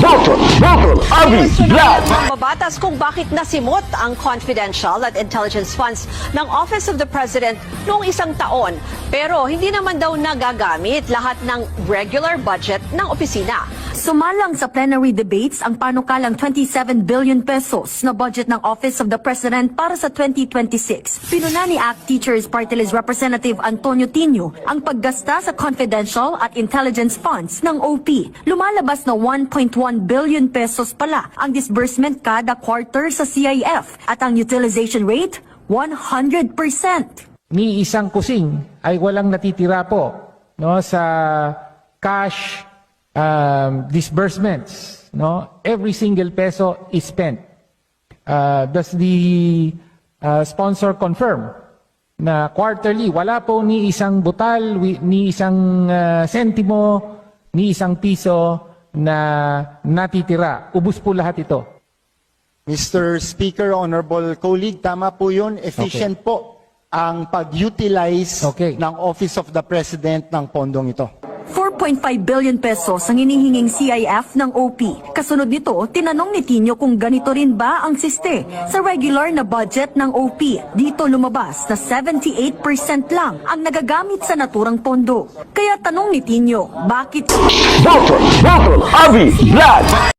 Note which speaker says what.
Speaker 1: Botol, Abi, Vlad.
Speaker 2: Mababatas kung bakit nasimot ang confidential at intelligence funds ng Office of the President noong isang taon. Pero hindi naman daw nagagamit lahat ng regular budget ng opisina.
Speaker 3: Sumalang sa plenary debates ang panukalang 27 billion pesos na budget ng Office of the President para sa 2026. Pinuna ni ACT Teachers Party List Representative Antonio Tino ang paggasta sa confidential at intelligence funds ng OP. Lumalabas na 1.1 billion pesos pala ang disbursement kada quarter sa CIF at ang utilization rate 100%.
Speaker 4: Ni isang kusing ay walang natitira po no sa cash disbursements, no? Every single peso is spent. Does the sponsor confirm na quarterly wala po ni isang butal, ni isang sentimo, ni isang piso na natitira? Ubus po lahat ito.
Speaker 5: Mr. Speaker, Honorable Colleague, tama po yun. Efficient po ang pag-utilize ng Office of the President ng pondong ito.
Speaker 3: 4.5 billion pesos ang hinihinging CIF ng OP. Kasunod nito, tinanong ni Tino kung ganito rin ba ang siste sa regular na budget ng OP. Dito lumabas na 78% lang ang nagagamit sa naturang pondo. Kaya tanong ni Tino, bakit
Speaker 1: Botol, Abi, Vlad.